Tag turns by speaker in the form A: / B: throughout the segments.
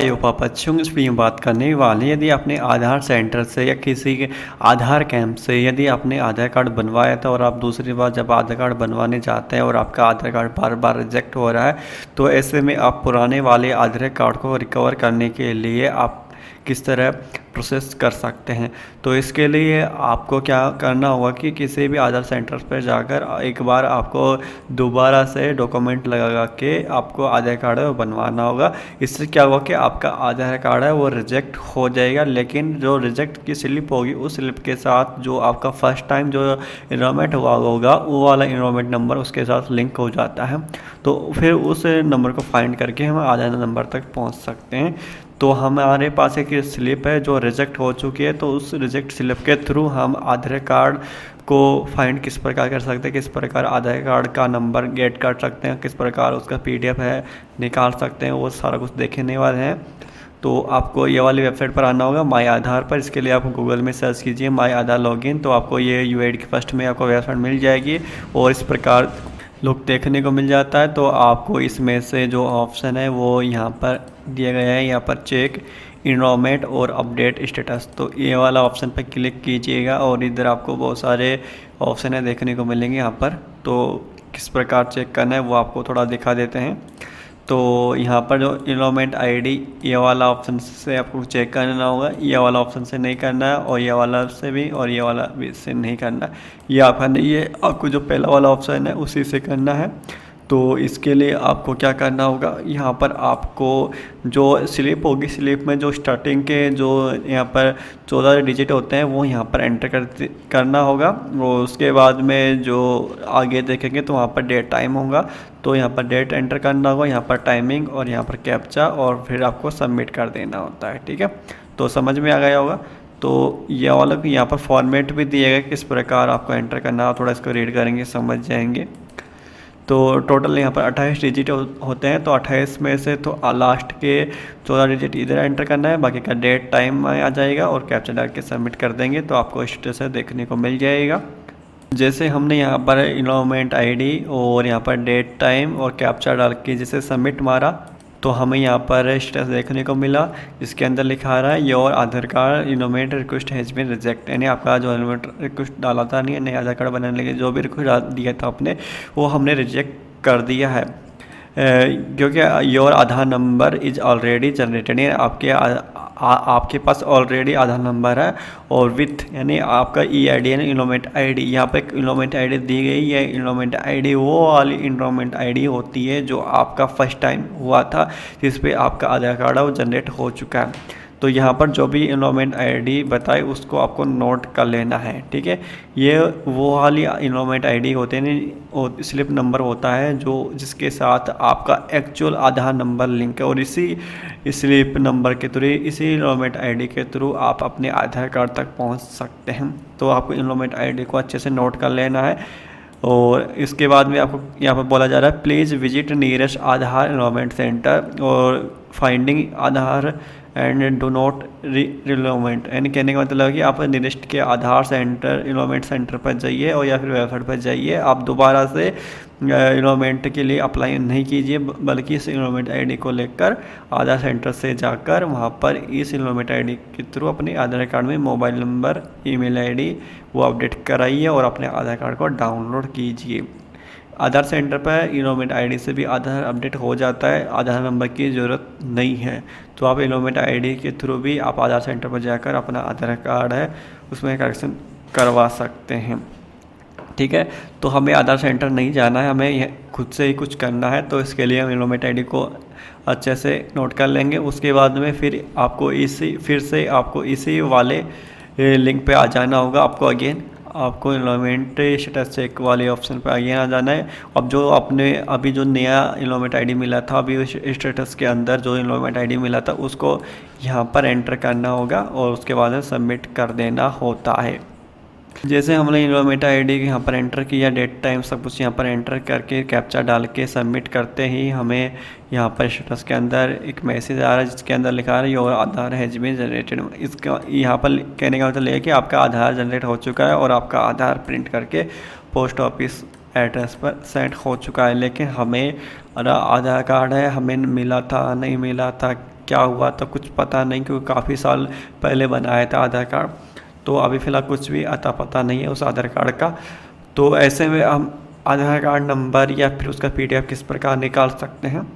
A: बच्चों इस वीडियो में बात करने वाले यदि आपने आधार सेंटर से या किसी के आधार कैंप से यदि आपने आधार कार्ड बनवाया था और आप दूसरी बार जब आधार कार्ड बनवाने जाते हैं और आपका आधार कार्ड बार बार रिजेक्ट हो रहा है, तो ऐसे में आप पुराने वाले आधार कार्ड को रिकवर करने के लिए आप किस तरह प्रोसेस कर सकते हैं। तो इसके लिए आपको क्या करना होगा कि किसी भी आधार सेंटर पर जाकर एक बार आपको दोबारा से डॉक्यूमेंट लगा के आपको आधार कार्ड बनवाना होगा। इससे क्या होगा कि आपका आधार कार्ड है वो रिजेक्ट हो जाएगा, लेकिन जो रिजेक्ट की स्लिप होगी उस स्लिप के साथ जो आपका फर्स्ट टाइम जो इनरोलमेंट हुआ होगा वो वाला इनरोलमेंट नंबर उसके साथ लिंक हो जाता है। तो फिर उस नंबर को फाइंड करके हम आधार नंबर तक पहुंच सकते हैं। तो हमारे पास एक स्लिप है जो रिजेक्ट हो चुकी है, तो उस रिजेक्ट स्लिप के थ्रू हम आधार कार्ड को फाइंड किस प्रकार कर सकते हैं, किस प्रकार आधार कार्ड का नंबर गेट कर सकते हैं, किस प्रकार उसका पीडीएफ है निकाल सकते हैं, वो सारा कुछ देखने वाले हैं। तो आपको ये वाली वेबसाइट पर आना होगा माई आधार पर। इसके लिए आप गूगल में सर्च कीजिए माई आधार लॉगिन, तो आपको ये यूआईडी के फर्स्ट में आपको वेबसाइट मिल जाएगी और इस प्रकार लुक देखने को मिल जाता है। तो आपको इसमें से जो ऑप्शन है वो यहाँ पर दिया गया है, यहाँ पर चेक इनरोलमेंट और अपडेट स्टेटस, तो ये वाला ऑप्शन पर क्लिक कीजिएगा और इधर आपको बहुत सारे ऑप्शन है देखने को मिलेंगे यहाँ पर। तो किस प्रकार चेक करना है वो आपको थोड़ा दिखा देते हैं। तो यहाँ पर जो इनरोलमेंट आईडी ये वाला ऑप्शन से आपको चेक करना होगा, ये वाला ऑप्शन से नहीं करना है और ये वाला से भी और ये वाला भी से नहीं करना है। ये आपका नहीं है, आपको जो पहला वाला ऑप्शन है उसी से करना है। तो इसके लिए आपको क्या करना होगा, यहाँ पर आपको जो स्लिप होगी स्लिप में जो स्टार्टिंग के जो यहाँ पर 14 डिजिट होते हैं वो यहाँ पर एंटर करना होगा और उसके बाद में जो आगे देखेंगे तो वहाँ पर डेट टाइम होगा, तो यहाँ पर डेट एंटर करना होगा, यहाँ पर टाइमिंग और यहाँ पर कैप्चा और फिर आपको सबमिट कर देना होता है। ठीक है, तो समझ में आ गया होगा। तो ये वाला भी यहाँ पर फॉर्मेट भी दिया गया किस प्रकार आपको एंटर करना, थोड़ा इसको रीड करेंगे समझ जाएंगे। तो टोटल यहाँ पर 28 डिजिट होते हैं, तो 28 में से तो लास्ट के 14 डिजिट इधर एंटर करना है, बाकी का डेट टाइम में आ जाएगा और कैप्चा डाल के सबमिट कर देंगे तो आपको स्टेटस देखने को मिल जाएगा। जैसे हमने यहाँ पर इनरोलमेंट आईडी और यहाँ पर डेट टाइम और कैप्चा डाल के जैसे सबमिट मारा तो हमें यहाँ पर स्टेटस देखने को मिला, जिसके अंदर लिखा रहा है your Aadhaar card enrolment request has been reject, यानी आपका जो इनरोलमेंट रिक्वेस्ट डाला था नहीं नया आधार कार्ड बनाने के जो भी रिक्वेस्ट दिया था आपने वो हमने रिजेक्ट कर दिया है, क्योंकि your Aadhaar number is already generated, यानी आपके पास ऑलरेडी आधार नंबर है और विथ यानी आपका ईआईडी यानी इनरोलमेंट आईडी, यहाँ पे एक इनरोलमेंट आईडी दी गई है। इनरोलमेंट आईडी वो वाली इनरोलमेंट आईडी होती है जो आपका फर्स्ट टाइम हुआ था, जिस पे आपका आधार कार्ड है वो जनरेट हो चुका है। तो यहाँ पर जो भी इनरोलमेंट आईडी बताए उसको आपको नोट कर लेना है। ठीक है, ये वो वाली इनरोलमेंट आईडी होते हैं और स्लिप नंबर होता है जो जिसके साथ आपका एक्चुअल आधार नंबर लिंक है और इसी स्लिप नंबर के थ्रू इसी इनरोलमेंट आईडी के थ्रू आप अपने आधार कार्ड तक पहुँच सकते हैं। तो आपको इनरोलमेंट आईडी को अच्छे से नोट कर लेना है और इसके बाद में आपको यहाँ पर बोला जा रहा है please visit nearest Aadhaar enrolment centre और finding Aadhaar and do not रिलोमेंट, यानी कहने का मतलब है कि आप नियरेस्ट के आधार सेंटर इनरोलमेंट सेंटर पर जाइए और या फिर वेबसाइट पर जाइए, आप दोबारा से इनरोलमेंट के लिए अप्लाई नहीं कीजिए, बल्कि इस इनरोलमेंट आईडी को लेकर आधार सेंटर से जाकर वहां पर इस इनरोलमेंट आईडी के थ्रू अपने आधार कार्ड में मोबाइल नंबर ईमेल आईडी वो अपडेट कराइए और अपने आधार कार्ड को डाउनलोड कीजिए। आधार सेंटर पर इनरोलमेंट आईडी से भी आधार अपडेट हो जाता है, आधार नंबर की ज़रूरत नहीं है। तो आप इनरोलमेंट आईडी के थ्रू भी आप आधार सेंटर पर जाकर अपना आधार कार्ड है उसमें करेक्शन करवा सकते हैं। ठीक है, तो हमें आधार सेंटर नहीं जाना है, हमें खुद से ही कुछ करना है। तो इसके लिए हम इनरोलमेंट आईडी को अच्छे से नोट कर लेंगे। उसके बाद में फिर से आपको इसी वाले लिंक पे आ जाना होगा। आपको इनरोलमेंट स्टेटस चेक वाले ऑप्शन पर आगे आ जाना है। अब जो आपने अभी जो नया इनरोलमेंट आईडी मिला था, अभी उस स्टेटस के अंदर जो इनरोलमेंट आईडी मिला था उसको यहाँ पर एंटर करना होगा और उसके बाद सबमिट कर देना होता है। जैसे हमने इनरोलमेंट आईडी यहाँ पर एंटर किया, डेट टाइम सब कुछ यहाँ पर एंटर करके कैप्चा डाल के सबमिट करते ही हमें यहाँ पर स्टेटस के अंदर एक मैसेज आ रहा है जिसके अंदर लिखा है your Aadhaar has been generated. इसका यहाँ पर कहने का मतलब है कि आपका आधार जनरेट हो चुका है और आपका आधार प्रिंट करके पोस्ट ऑफिस एड्रेस पर सेंड हो चुका है। लेकिन हमें आधार कार्ड है हमें मिला था नहीं मिला था क्या हुआ तो कुछ पता नहीं, क्योंकि काफ़ी साल पहले बनाया था आधार कार्ड, तो अभी फ़िलहाल कुछ भी अता पता नहीं है उस आधार कार्ड का। तो ऐसे में हम आधार कार्ड नंबर या फिर उसका PDF किस प्रकार निकाल सकते हैं।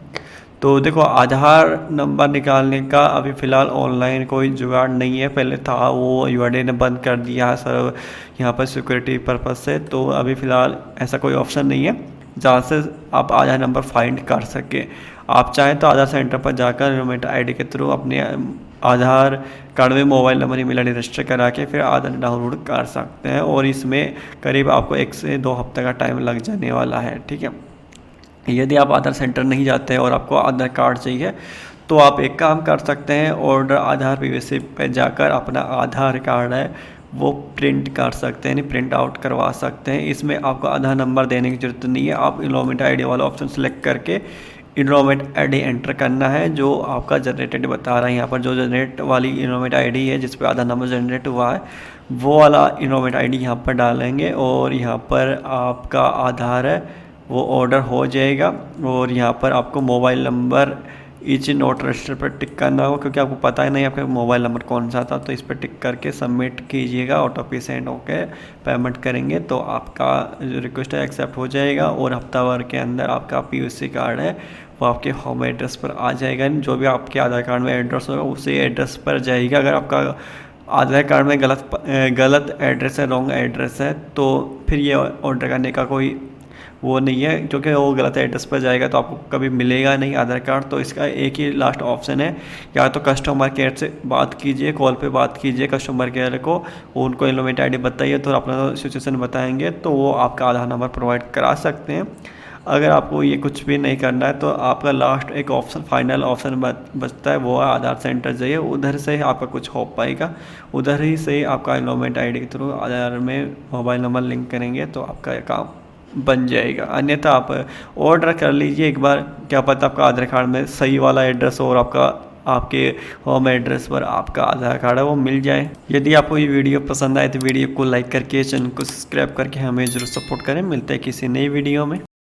A: तो देखो, आधार नंबर निकालने का अभी फ़िलहाल ऑनलाइन कोई जुगाड़ नहीं है। पहले था, वो UID ने बंद कर दिया है सर यहाँ पर सिक्योरिटी पर्पज़ से। तो अभी फ़िलहाल ऐसा कोई ऑप्शन नहीं है जहाँ से आप आधार नंबर फाइंड कर सके। आप चाहें तो आधार सेंटर पर जाकर इनरोलमेंट ID के थ्रू अपने आधार कार्ड में mobile number email ID register करा के फिर आधार डाउनलोड कर सकते हैं, और इसमें करीब आपको 1 से 2 हफ्ते का टाइम लग जाने वाला है। ठीक है, यदि आप आधार सेंटर नहीं जाते हैं और आपको आधार कार्ड चाहिए तो आप एक काम कर सकते हैं, ऑर्डर आधार PVC पे जाकर अपना आधार कार्ड है वो प्रिंट कर सकते हैं, प्रिंट आउट करवा सकते हैं। इसमें आपको आधार नंबर देने की ज़रूरत नहीं है। आप इनरोलमेंट ID वाला ऑप्शन सेलेक्ट करके इनरोलमेंट ID एंटर करना है, जो आपका जनरेटेड बता रहा है यहाँ पर। जो जनरेट वाली इनरोलमेंट ID है जिस पर आधार नंबर जनरेट हुआ है, वो वाला इनरोलमेंट ID यहाँ पर डालेंगे, और यहाँ पर आपका आधार है वो ऑर्डर हो जाएगा। और यहाँ पर आपको mobile number etch note register पर टिक करना होगा, क्योंकि आपको पता ही नहीं आपका मोबाइल नंबर कौन सा था। तो इस पर टिक करके सबमिट कीजिएगा, OTP सेंड होकर पेमेंट करेंगे तो आपका जो रिक्वेस्ट है एक्सेप्ट हो जाएगा, और हफ्ता भर के अंदर आपका PVC कार्ड है वो आपके होम एड्रेस पर आ जाएगा। जो भी आपके आधार कार्ड में एड्रेस होगा उसी एड्रेस पर जाएगा। अगर आपका आधार कार्ड में गलत एड्रेस है, रॉन्ग एड्रेस है, तो फिर ये ऑर्डर करने का कोई वो नहीं है, क्योंकि वो गलत एड्रेस पर जाएगा तो आपको कभी मिलेगा नहीं आधार कार्ड। तो इसका एक ही लास्ट ऑप्शन है, या तो कस्टमर केयर से बात कीजिए, कॉल पे बात कीजिए कस्टमर केयर को, उनको इनरोलमेंट ID बताइए तो अपना सिचुएशन बताएंगे, तो वो आपका आधार नंबर प्रोवाइड करा सकते हैं। अगर आपको ये कुछ भी नहीं करना है तो आपका लास्ट एक ऑप्शन, फाइनल ऑप्शन बचता है, वो है आधार सेंटर जाइए, उधर से आपका कुछ हो पाएगा, उधर ही से आपका इनरोलमेंट ID के थ्रू आधार में मोबाइल नंबर लिंक करेंगे तो आपका काम बन जाएगा। अन्यथा आप ऑर्डर कर लीजिए एक बार, क्या पता आपका आधार कार्ड में सही वाला एड्रेस हो और आपके होम एड्रेस पर आपका आधार कार्ड है वो मिल जाए। यदि आपको ये वीडियो पसंद आए तो वीडियो को लाइक करके चैनल को सब्सक्राइब करके हमें जरूर सपोर्ट करें। मिलते हैं किसी नई वीडियो में।